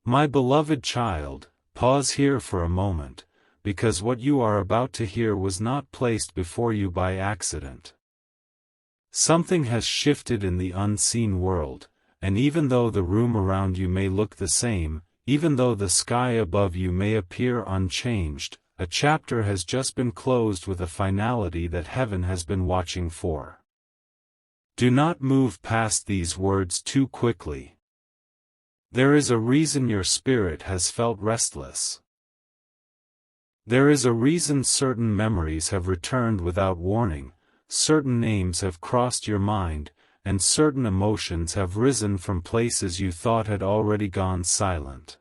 My beloved child, pause here for a moment, because what you are about to hear was not placed before you by accident. Something has shifted in the unseen world, and even though the room around you may look the same, even though the sky above you may appear unchanged, a chapter has just been closed with a finality that heaven has been watching for. Do not move past these words too quickly. There is a reason your spirit has felt restless. There is a reason certain memories have returned without warning, certain names have crossed your mind, and certain emotions have risen from places you thought had already gone silent.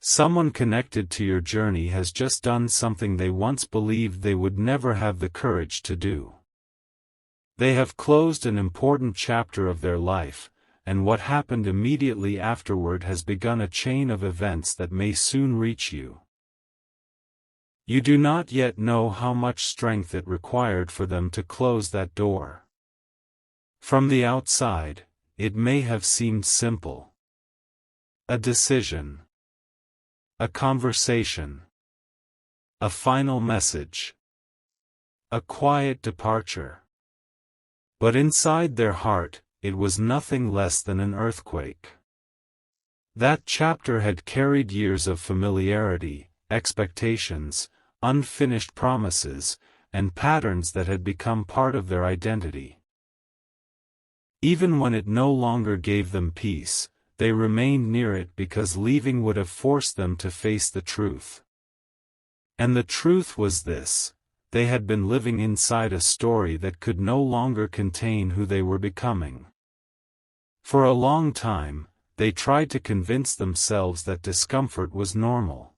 Someone connected to your journey has just done something they once believed they would never have the courage to do. They have closed an important chapter of their life, and what happened immediately afterward has begun a chain of events that may soon reach you. You do not yet know how much strength it required for them to close that door. From the outside, it may have seemed simple. A decision. A conversation. A final message. A quiet departure. But inside their heart, it was nothing less than an earthquake. That chapter had carried years of familiarity, expectations, unfinished promises, and patterns that had become part of their identity. Even when it no longer gave them peace, they remained near it because leaving would have forced them to face the truth. And the truth was this: they had been living inside a story that could no longer contain who they were becoming. For a long time, they tried to convince themselves that discomfort was normal.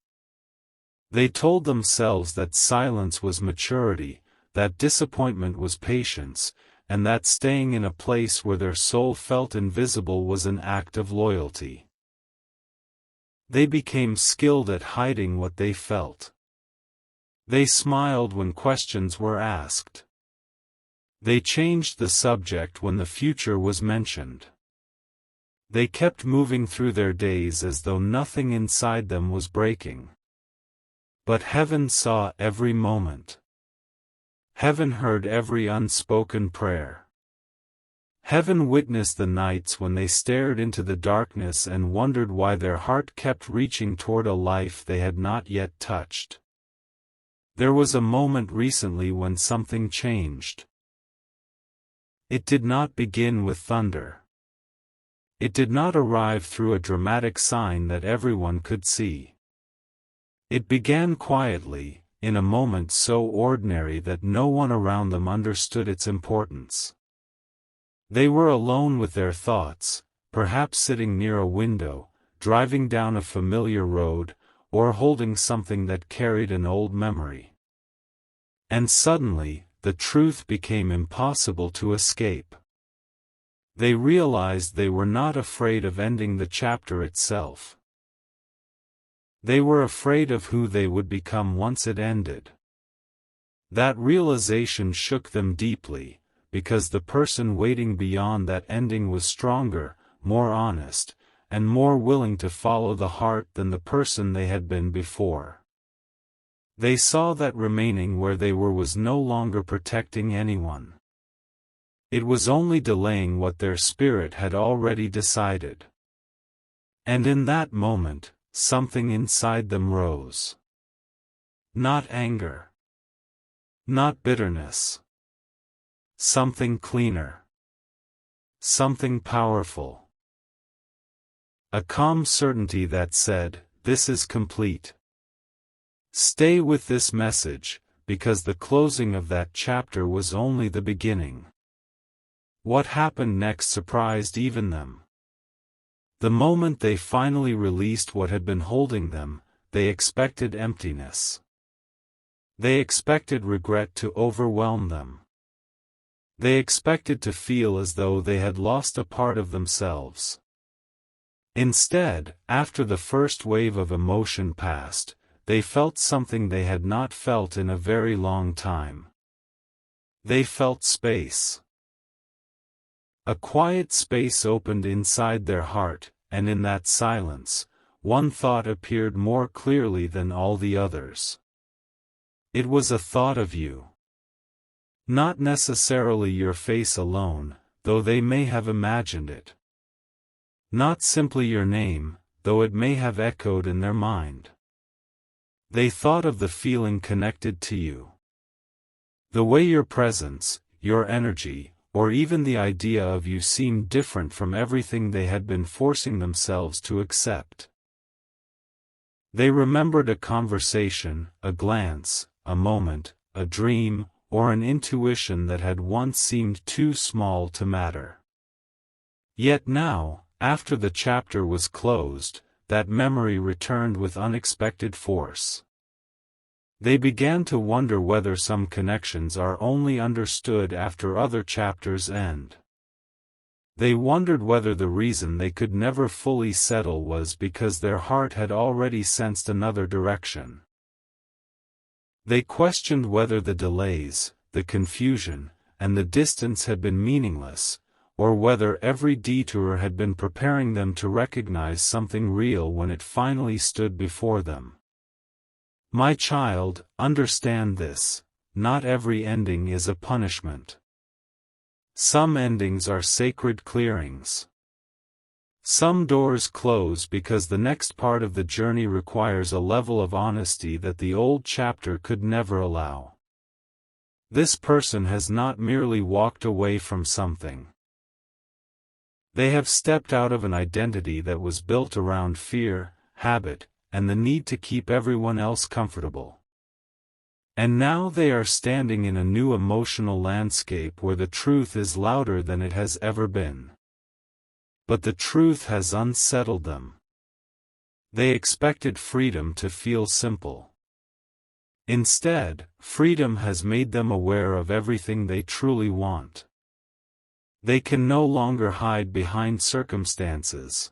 They told themselves that silence was maturity, that disappointment was patience, and that staying in a place where their soul felt invisible was an act of loyalty. They became skilled at hiding what they felt. They smiled when questions were asked. They changed the subject when the future was mentioned. They kept moving through their days as though nothing inside them was breaking. But heaven saw every moment. Heaven heard every unspoken prayer. Heaven witnessed the nights when they stared into the darkness and wondered why their heart kept reaching toward a life they had not yet touched. There was a moment recently when something changed. It did not begin with thunder. It did not arrive through a dramatic sign that everyone could see. It began quietly, in a moment so ordinary that no one around them understood its importance. They were alone with their thoughts, perhaps sitting near a window, driving down a familiar road, or holding something that carried an old memory. And suddenly, the truth became impossible to escape. They realized they were not afraid of ending the chapter itself. They were afraid of who they would become once it ended. That realization shook them deeply, because the person waiting beyond that ending was stronger, more honest, and more willing to follow the heart than the person they had been before. They saw that remaining where they were was no longer protecting anyone. It was only delaying what their spirit had already decided. And in that moment, something inside them rose. Not anger. Not bitterness. Something cleaner. Something powerful. A calm certainty that said, "This is complete." Stay with this message, because the closing of that chapter was only the beginning. What happened next surprised even them. The moment they finally released what had been holding them, they expected emptiness. They expected regret to overwhelm them. They expected to feel as though they had lost a part of themselves. Instead, after the first wave of emotion passed, they felt something they had not felt in a very long time. They felt space. A quiet space opened inside their heart, and in that silence, one thought appeared more clearly than all the others. It was a thought of you. Not necessarily your face alone, though they may have imagined it. Not simply your name, though it may have echoed in their mind. They thought of the feeling connected to you. The way your presence, your energy, or even the idea of you seemed different from everything they had been forcing themselves to accept. They remembered a conversation, a glance, a moment, a dream, or an intuition that had once seemed too small to matter. Yet now, after the chapter was closed, that memory returned with unexpected force. They began to wonder whether some connections are only understood after other chapters end. They wondered whether the reason they could never fully settle was because their heart had already sensed another direction. They questioned whether the delays, the confusion, and the distance had been meaningless, or whether every detour had been preparing them to recognize something real when it finally stood before them. My child, understand this: not every ending is a punishment. Some endings are sacred clearings. Some doors close because the next part of the journey requires a level of honesty that the old chapter could never allow. This person has not merely walked away from something. They have stepped out of an identity that was built around fear, habit, and the need to keep everyone else comfortable. And now they are standing in a new emotional landscape where the truth is louder than it has ever been. But the truth has unsettled them. They expected freedom to feel simple. Instead, freedom has made them aware of everything they truly want. They can no longer hide behind circumstances.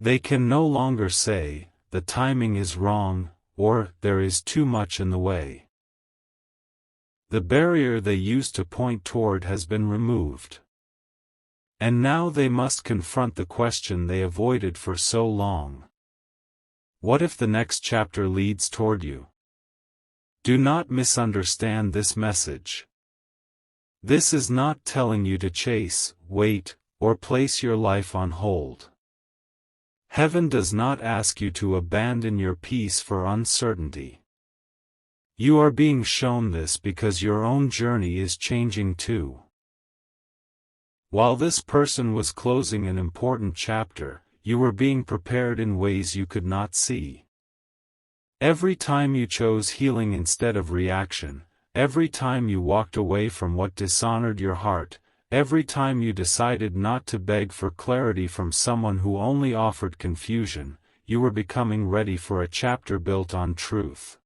They can no longer say, "The timing is wrong," or "There is too much in the way." The barrier they used to point toward has been removed. And now they must confront the question they avoided for so long. What if the next chapter leads toward you? Do not misunderstand this message. This is not telling you to chase, wait, or place your life on hold. Heaven does not ask you to abandon your peace for uncertainty. You are being shown this because your own journey is changing too. While this person was closing an important chapter, you were being prepared in ways you could not see. Every time you chose healing instead of reaction, every time you walked away from what dishonored your heart, every time you decided not to beg for clarity from someone who only offered confusion, you were becoming ready for a chapter built on truth.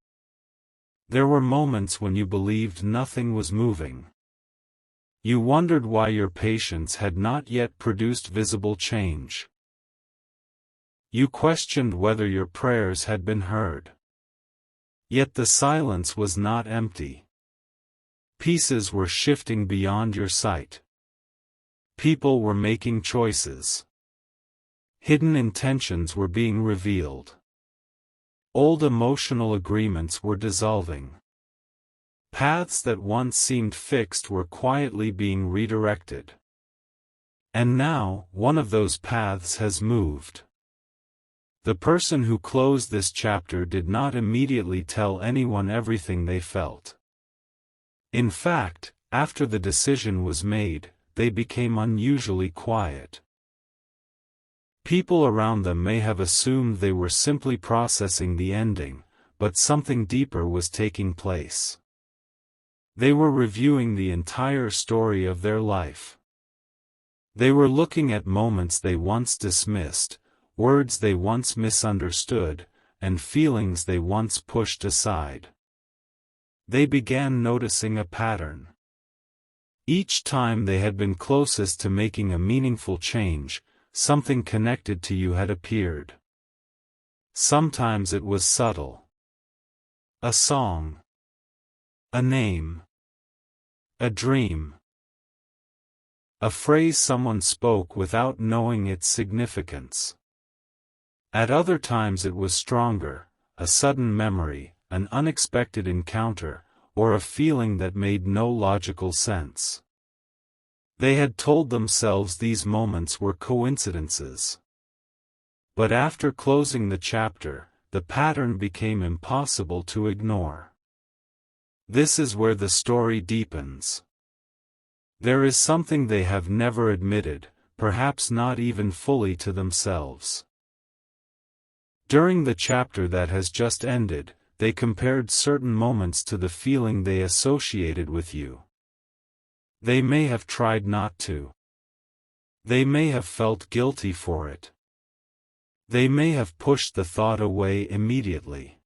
There were moments when you believed nothing was moving. You wondered why your patience had not yet produced visible change. You questioned whether your prayers had been heard. Yet the silence was not empty. Pieces were shifting beyond your sight. People were making choices. Hidden intentions were being revealed. Old emotional agreements were dissolving. Paths that once seemed fixed were quietly being redirected. And now, one of those paths has moved. The person who closed this chapter did not immediately tell anyone everything they felt. In fact, after the decision was made, they became unusually quiet. People around them may have assumed they were simply processing the ending, but something deeper was taking place. They were reviewing the entire story of their life. They were looking at moments they once dismissed, words they once misunderstood, and feelings they once pushed aside. They began noticing a pattern. Each time they had been closest to making a meaningful change, something connected to you had appeared. Sometimes it was subtle. A song. A name. A dream. A phrase someone spoke without knowing its significance. At other times it was stronger, a sudden memory, an unexpected encounter, or a feeling that made no logical sense. They had told themselves these moments were coincidences. But after closing the chapter, the pattern became impossible to ignore. This is where the story deepens. There is something they have never admitted, perhaps not even fully to themselves. During the chapter that has just ended, they compared certain moments to the feeling they associated with you. They may have tried not to. They may have felt guilty for it. They may have pushed the thought away immediately.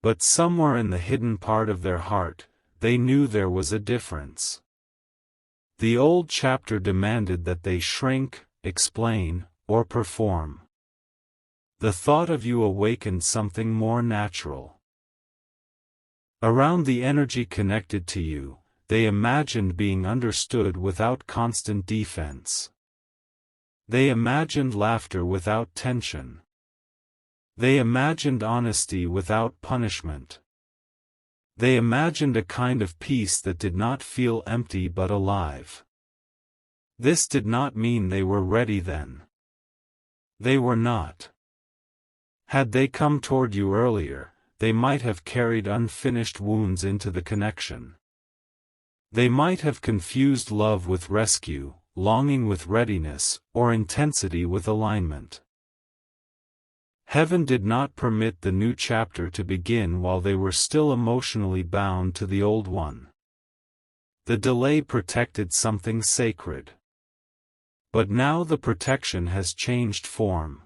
But somewhere in the hidden part of their heart, they knew there was a difference. The old chapter demanded that they shrink, explain, or perform. The thought of you awakened something more natural. Around the energy connected to you, they imagined being understood without constant defense. They imagined laughter without tension. They imagined honesty without punishment. They imagined a kind of peace that did not feel empty but alive. This did not mean they were ready then. They were not. Had they come toward you earlier, they might have carried unfinished wounds into the connection. They might have confused love with rescue, longing with readiness, or intensity with alignment. Heaven did not permit the new chapter to begin while they were still emotionally bound to the old one. The delay protected something sacred. But now the protection has changed form.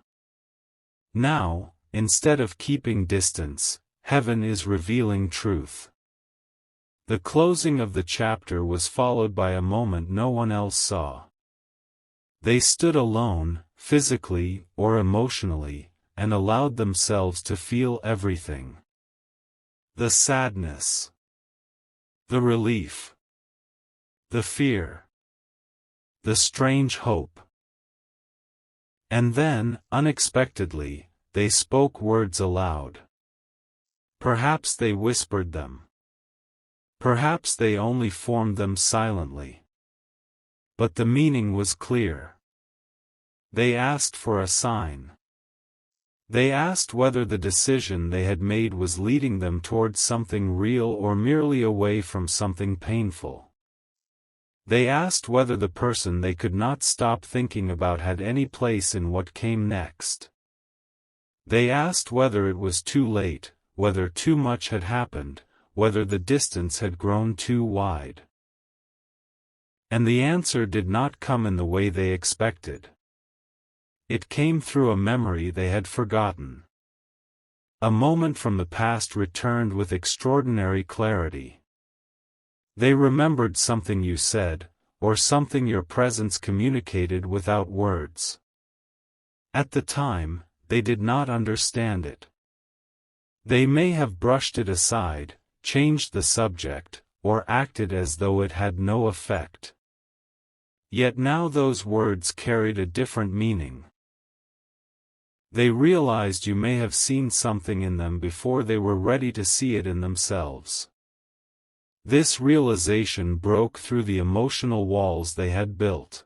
Now, instead of keeping distance, heaven is revealing truth. The closing of the chapter was followed by a moment no one else saw. They stood alone, physically or emotionally, and allowed themselves to feel everything. The sadness. The relief. The fear. The strange hope. And then, unexpectedly, they spoke words aloud. Perhaps they whispered them. Perhaps they only formed them silently. But the meaning was clear. They asked for a sign. They asked whether the decision they had made was leading them towards something real or merely away from something painful. They asked whether the person they could not stop thinking about had any place in what came next. They asked whether it was too late, whether too much had happened, whether the distance had grown too wide. And the answer did not come in the way they expected. It came through a memory they had forgotten. A moment from the past returned with extraordinary clarity. They remembered something you said, or something your presence communicated without words. At the time, they did not understand it. They may have brushed it aside, changed the subject, or acted as though it had no effect. Yet now those words carried a different meaning. They realized you may have seen something in them before they were ready to see it in themselves. This realization broke through the emotional walls they had built.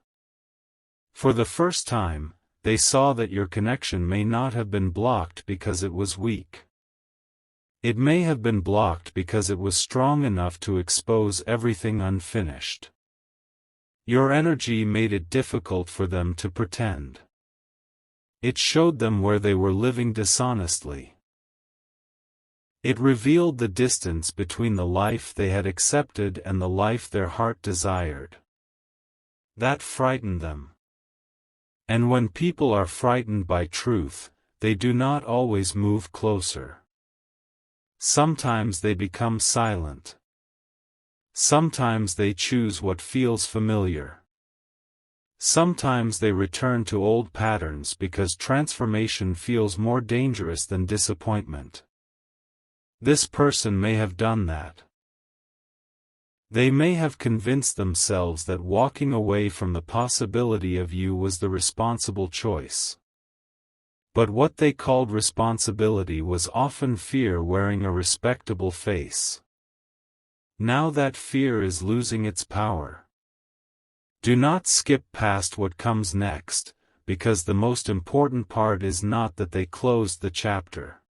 For the first time, they saw that your connection may not have been blocked because it was weak. It may have been blocked because it was strong enough to expose everything unfinished. Your energy made it difficult for them to pretend. It showed them where they were living dishonestly. It revealed the distance between the life they had accepted and the life their heart desired. That frightened them. And when people are frightened by truth, they do not always move closer. Sometimes they become silent. Sometimes they choose what feels familiar. Sometimes they return to old patterns because transformation feels more dangerous than disappointment. This person may have done that. They may have convinced themselves that walking away from the possibility of you was the responsible choice. But what they called responsibility was often fear wearing a respectable face. Now that fear is losing its power. Do not skip past what comes next, because the most important part is not that they closed the chapter.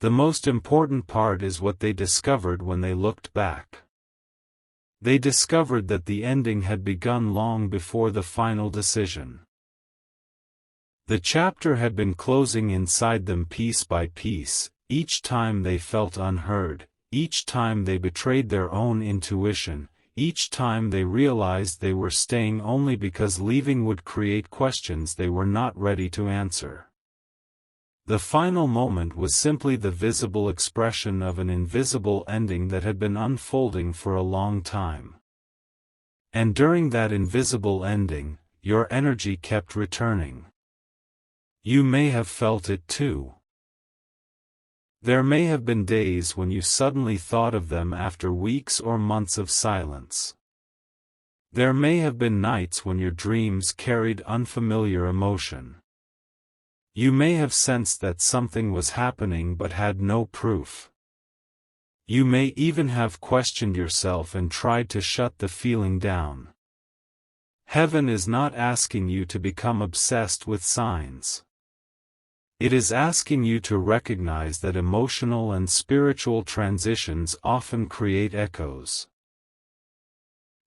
The most important part is what they discovered when they looked back. They discovered that the ending had begun long before the final decision. The chapter had been closing inside them piece by piece, each time they felt unheard, each time they betrayed their own intuition, each time they realized they were staying only because leaving would create questions they were not ready to answer. The final moment was simply the visible expression of an invisible ending that had been unfolding for a long time. And during that invisible ending, your energy kept returning. You may have felt it too. There may have been days when you suddenly thought of them after weeks or months of silence. There may have been nights when your dreams carried unfamiliar emotion. You may have sensed that something was happening but had no proof. You may even have questioned yourself and tried to shut the feeling down. Heaven is not asking you to become obsessed with signs. It is asking you to recognize that emotional and spiritual transitions often create echoes.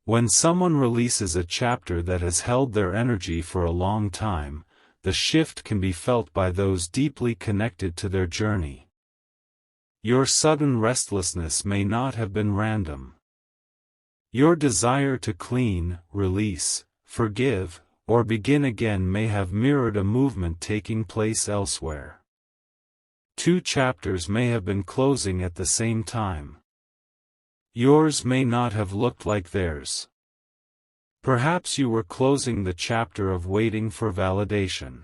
When someone releases a chapter that has held their energy for a long time, the shift can be felt by those deeply connected to their journey. Your sudden restlessness may not have been random. Your desire to clean, release, forgive, or begin again may have mirrored a movement taking place elsewhere. Two chapters may have been closing at the same time. Yours may not have looked like theirs. Perhaps you were closing the chapter of waiting for validation.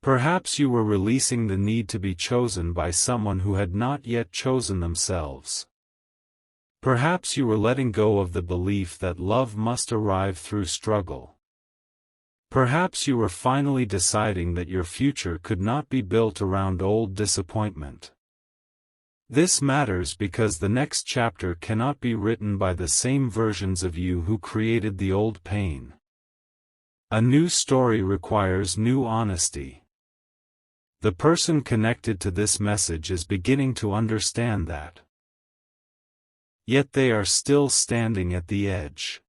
Perhaps you were releasing the need to be chosen by someone who had not yet chosen themselves. Perhaps you were letting go of the belief that love must arrive through struggle. Perhaps you were finally deciding that your future could not be built around old disappointment. This matters because the next chapter cannot be written by the same versions of you who created the old pain. A new story requires new honesty. The person connected to this message is beginning to understand that. Yet they are still standing at the edge.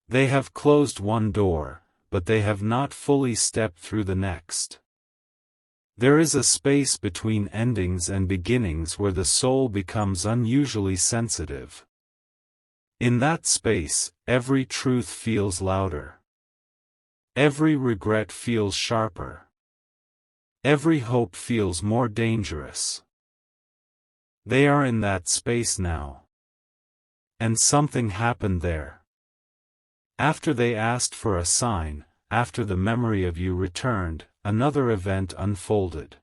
They have closed one door, but they have not fully stepped through the next. There is a space between endings and beginnings where the soul becomes unusually sensitive. In that space, every truth feels louder. Every regret feels sharper. Every hope feels more dangerous. They are in that space now. And something happened there. After they asked for a sign, after the memory of you returned, another event unfolded.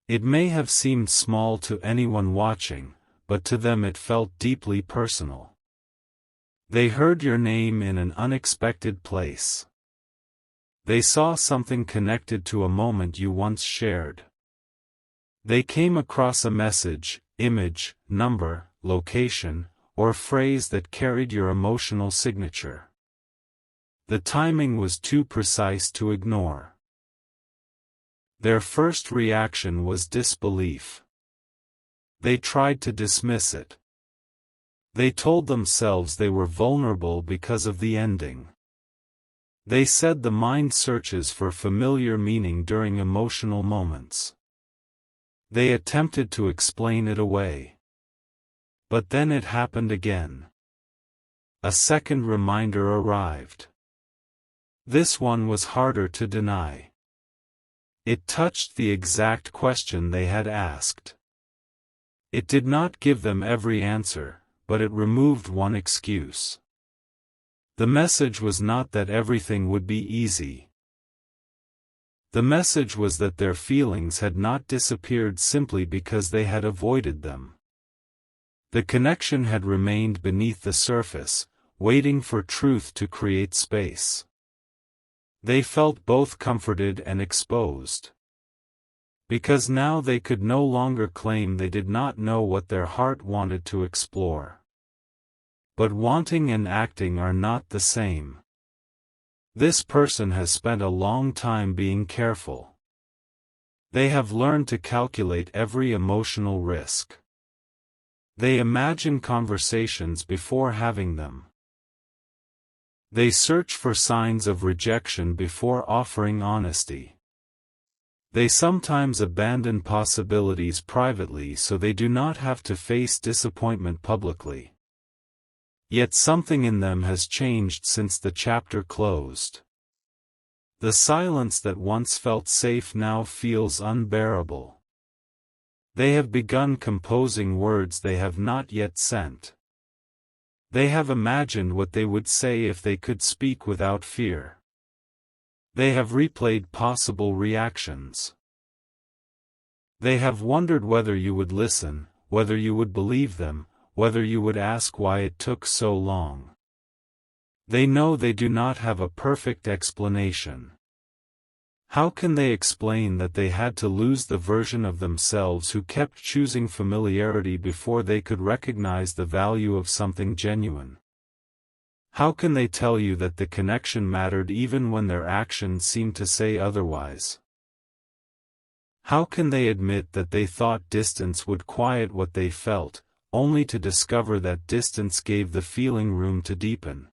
It may have seemed small to anyone watching, but to them it felt deeply personal. They heard your name in an unexpected place. They saw something connected to a moment you once shared. They came across a message, image, number, location, or phrase that carried your emotional signature. The timing was too precise to ignore. Their first reaction was disbelief. They tried to dismiss it. They told themselves they were vulnerable because of the ending. They said the mind searches for familiar meaning during emotional moments. They attempted to explain it away. But then it happened again. A second reminder arrived. This one was harder to deny. It touched the exact question they had asked. It did not give them every answer, but it removed one excuse. The message was not that everything would be easy. The message was that their feelings had not disappeared simply because they had avoided them. The connection had remained beneath the surface, waiting for truth to create space. They felt both comforted and exposed. Because now they could no longer claim they did not know what their heart wanted to explore. But wanting and acting are not the same. This person has spent a long time being careful. They have learned to calculate every emotional risk. They imagine conversations before having them. They search for signs of rejection before offering honesty. They sometimes abandon possibilities privately so they do not have to face disappointment publicly. Yet something in them has changed since the chapter closed. The silence that once felt safe now feels unbearable. They have begun composing words they have not yet sent. They have imagined what they would say if they could speak without fear. They have replayed possible reactions. They have wondered whether you would listen, whether you would believe them, whether you would ask why it took so long. They know they do not have a perfect explanation. How can they explain that they had to lose the version of themselves who kept choosing familiarity before they could recognize the value of something genuine? How can they tell you that the connection mattered even when their actions seemed to say otherwise? How can they admit that they thought distance would quiet what they felt, only to discover that distance gave the feeling room to deepen?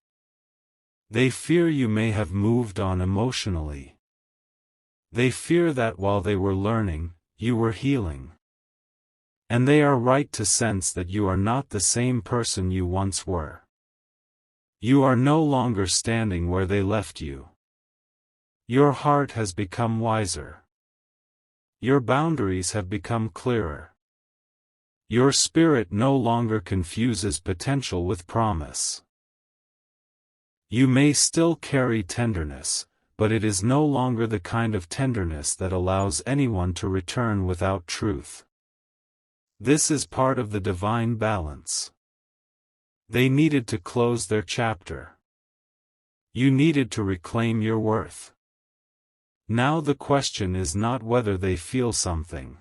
They fear you may have moved on emotionally. They fear that while they were learning, you were healing. And they are right to sense that you are not the same person you once were. You are no longer standing where they left you. Your heart has become wiser. Your boundaries have become clearer. Your spirit no longer confuses potential with promise. You may still carry tenderness, but it is no longer the kind of tenderness that allows anyone to return without truth. This is part of the divine balance. They needed to close their chapter. You needed to reclaim your worth. Now the question is not whether they feel something.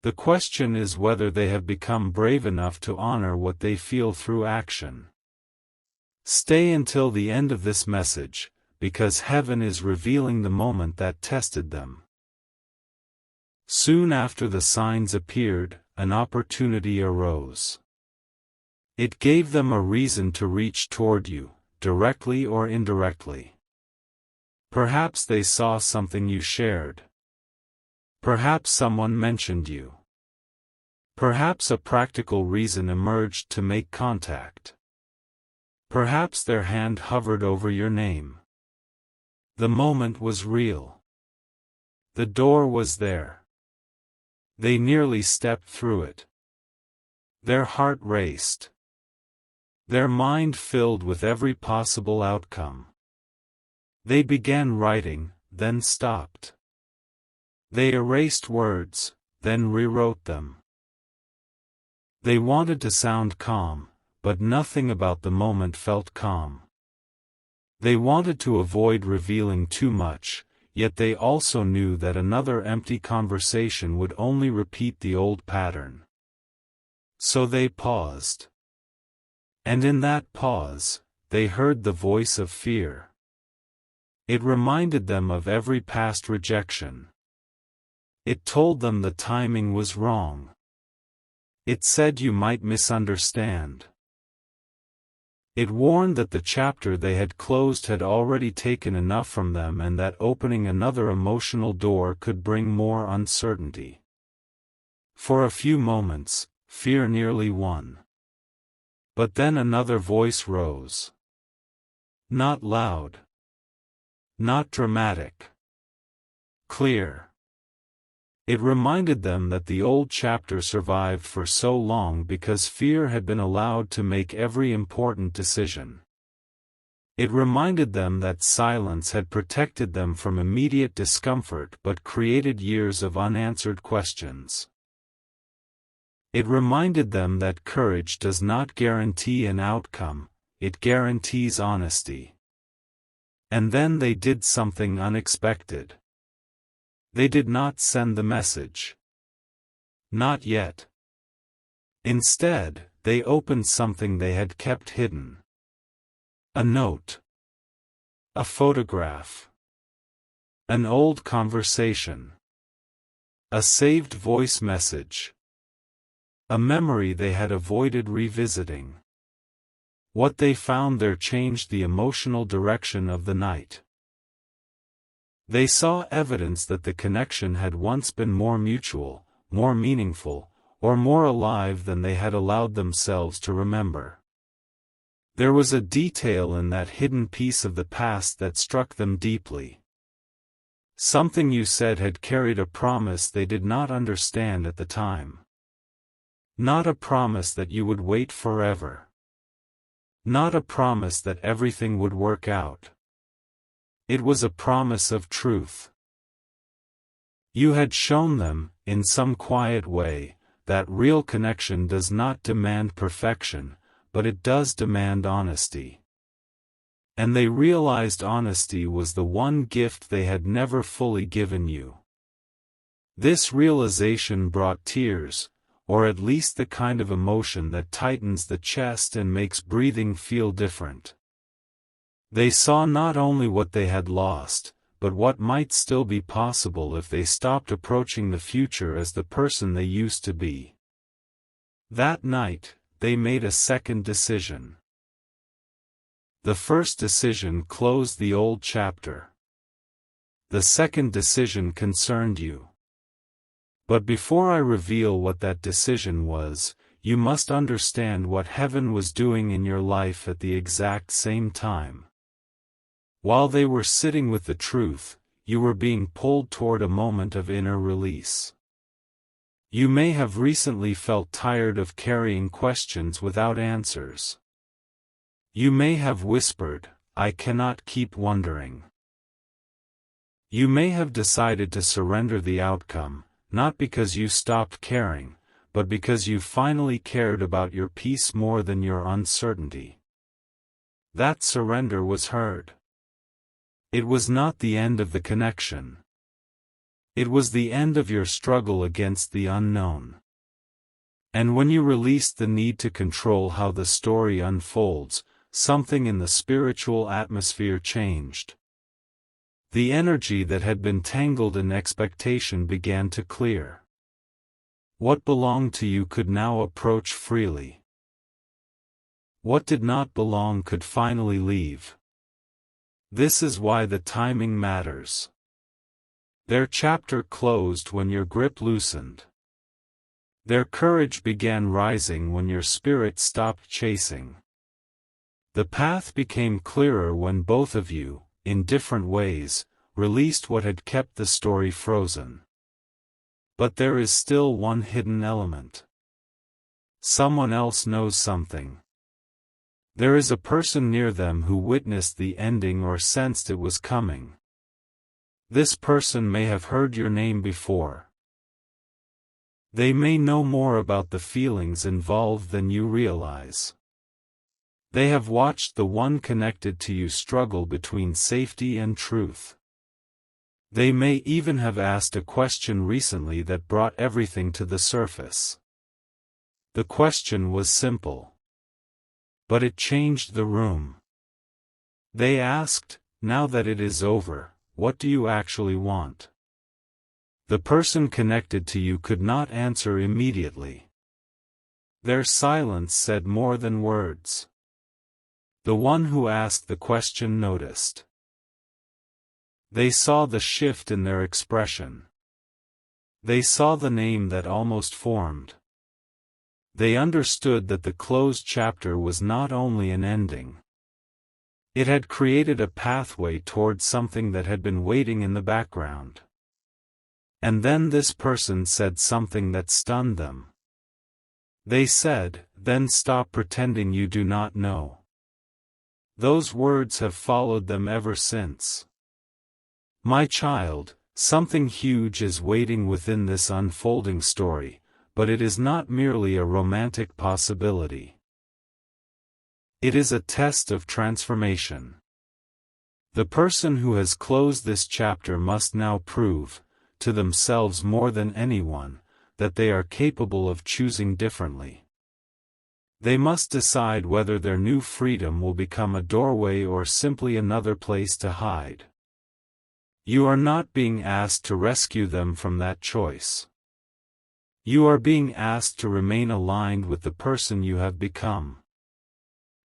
The question is whether they have become brave enough to honor what they feel through action. Stay until the end of this message, because heaven is revealing the moment that tested them. Soon after the signs appeared, an opportunity arose. It gave them a reason to reach toward you, directly or indirectly. Perhaps they saw something you shared. Perhaps someone mentioned you. Perhaps a practical reason emerged to make contact. Perhaps their hand hovered over your name. The moment was real. The door was there. They nearly stepped through it. Their heart raced. Their mind filled with every possible outcome. They began writing, then stopped. They erased words, then rewrote them. They wanted to sound calm, but nothing about the moment felt calm. They wanted to avoid revealing too much, yet they also knew that another empty conversation would only repeat the old pattern. So they paused. And in that pause, they heard the voice of fear. It reminded them of every past rejection. It told them the timing was wrong. It said you might misunderstand. It warned that the chapter they had closed had already taken enough from them and that opening another emotional door could bring more uncertainty. For a few moments, fear nearly won. But then another voice rose. Not loud. Not dramatic. Clear. It reminded them that the old chapter survived for so long because fear had been allowed to make every important decision. It reminded them that silence had protected them from immediate discomfort but created years of unanswered questions. It reminded them that courage does not guarantee an outcome, it guarantees honesty. And then they did something unexpected. They did not send the message. Not yet. Instead, they opened something they had kept hidden. A note. A photograph. An old conversation. A saved voice message. A memory they had avoided revisiting. What they found there changed the emotional direction of the night. They saw evidence that the connection had once been more mutual, more meaningful, or more alive than they had allowed themselves to remember. There was a detail in that hidden piece of the past that struck them deeply. Something you said had carried a promise they did not understand at the time. Not a promise that you would wait forever. Not a promise that everything would work out. It was a promise of truth. You had shown them, in some quiet way, that real connection does not demand perfection, but it does demand honesty. And they realized honesty was the one gift they had never fully given you. This realization brought tears, or at least the kind of emotion that tightens the chest and makes breathing feel different. They saw not only what they had lost, but what might still be possible if they stopped approaching the future as the person they used to be. That night, they made a second decision. The first decision closed the old chapter. The second decision concerned you. But before I reveal what that decision was, you must understand what heaven was doing in your life at the exact same time. While they were sitting with the truth, you were being pulled toward a moment of inner release. You may have recently felt tired of carrying questions without answers. You may have whispered, "I cannot keep wondering." You may have decided to surrender the outcome, not because you stopped caring, but because you finally cared about your peace more than your uncertainty. That surrender was heard. It was not the end of the connection. It was the end of your struggle against the unknown. And when you released the need to control how the story unfolds, something in the spiritual atmosphere changed. The energy that had been tangled in expectation began to clear. What belonged to you could now approach freely. What did not belong could finally leave. This is why the timing matters. Their chapter closed when your grip loosened. Their courage began rising when your spirit stopped chasing. The path became clearer when both of you, in different ways, released what had kept the story frozen. But there is still one hidden element. Someone else knows something. There is a person near them who witnessed the ending or sensed it was coming. This person may have heard your name before. They may know more about the feelings involved than you realize. They have watched the one connected to you struggle between safety and truth. They may even have asked a question recently that brought everything to the surface. The question was simple. But it changed the room. They asked, "Now that it is over, what do you actually want?" The person connected to you could not answer immediately. Their silence said more than words. The one who asked the question noticed. They saw the shift in their expression. They saw the name that almost formed. They understood that the closed chapter was not only an ending. It had created a pathway toward something that had been waiting in the background. And then this person said something that stunned them. They said, "Then stop pretending you do not know." Those words have followed them ever since. My child, something huge is waiting within this unfolding story, but it is not merely a romantic possibility. It is a test of transformation. The person who has closed this chapter must now prove, to themselves more than anyone, that they are capable of choosing differently. They must decide whether their new freedom will become a doorway or simply another place to hide. You are not being asked to rescue them from that choice. You are being asked to remain aligned with the person you have become.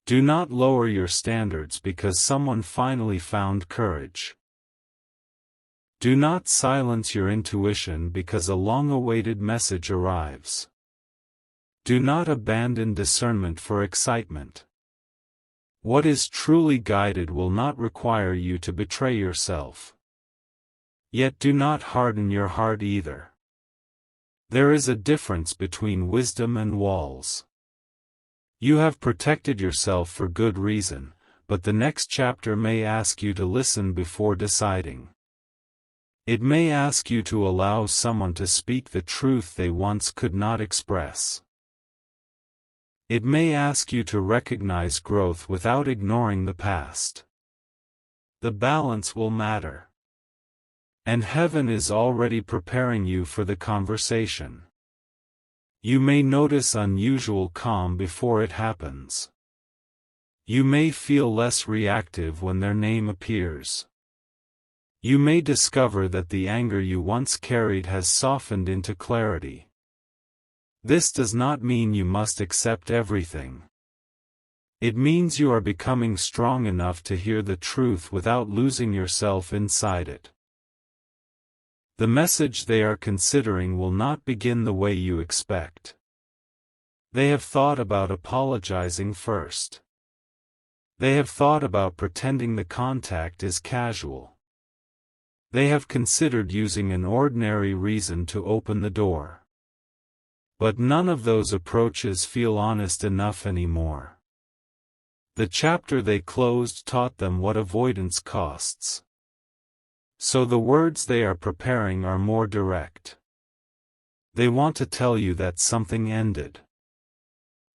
Do not lower your standards because someone finally found courage. Do not silence your intuition because a long-awaited message arrives. Do not abandon discernment for excitement. What is truly guided will not require you to betray yourself. Yet do not harden your heart either. There is a difference between wisdom and walls. You have protected yourself for good reason, but the next chapter may ask you to listen before deciding. It may ask you to allow someone to speak the truth they once could not express. It may ask you to recognize growth without ignoring the past. The balance will matter. And heaven is already preparing you for the conversation. You may notice unusual calm before it happens. You may feel less reactive when their name appears. You may discover that the anger you once carried has softened into clarity. This does not mean you must accept everything. It means you are becoming strong enough to hear the truth without losing yourself inside it. The message they are considering will not begin the way you expect. They have thought about apologizing first. They have thought about pretending the contact is casual. They have considered using an ordinary reason to open the door. But none of those approaches feel honest enough anymore. The chapter they closed taught them what avoidance costs. So the words they are preparing are more direct. They want to tell you that something ended.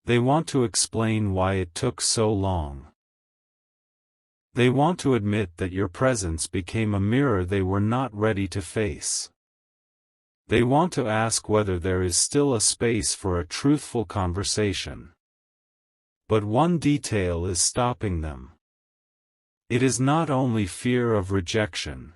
They want to explain why it took so long. They want to admit that your presence became a mirror they were not ready to face. They want to ask whether there is still a space for a truthful conversation. But one detail is stopping them. It is not only fear of rejection,